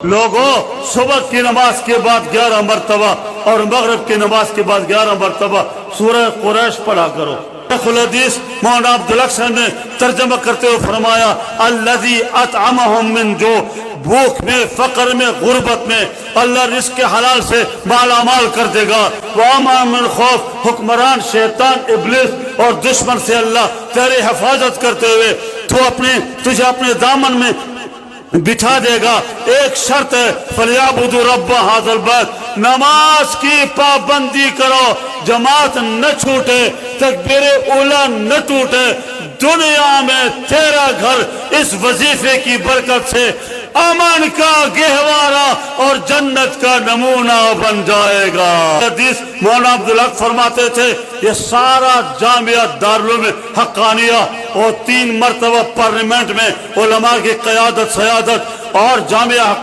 لوگوں صبح کی نماز کے بعد 11 مرتبہ اور مغرب کی نماز کے بعد 11 مرتبہ سورہ قریش پڑھا کرو۔ شیخ الحدیث مولانا عبدالحق صاحب نے ترجمہ کرتے ہوئے فرمایا الذی اطعمہم من جو، بھوک میں، فقر میں، غربت میں اللہ رزق کے حلال سے مالا مال کر دے گا۔ وَأَمَنَ مِنْ خَوْفٍ، حکمران شیطان ابلیس اور دشمن سے اللہ تیری حفاظت کرتے ہوئے تجھے اپنے دامن میں بٹھا دے گا۔ ایک شرط ہے فَلْيَعْبُدُوا رَبَّ هَذَا الْبَيْتِ، نماز کی پابندی کرو، جماعت نہ چھوٹے، تکبیر اولیٰ نہ ٹوٹے۔ دنیا میں تیرا گھر اس وظیفے کی برکت سے امن کا گہوارہ اور جنت کا نمونہ بن جائے گا۔ حدیث مولانا عبدالحق فرماتے تھے یہ سارا جامعہ دارالعلوم حقانیہ اور 3 مرتبہ پارلیمنٹ میں علماء کی قیادت سیادت اور جامعہ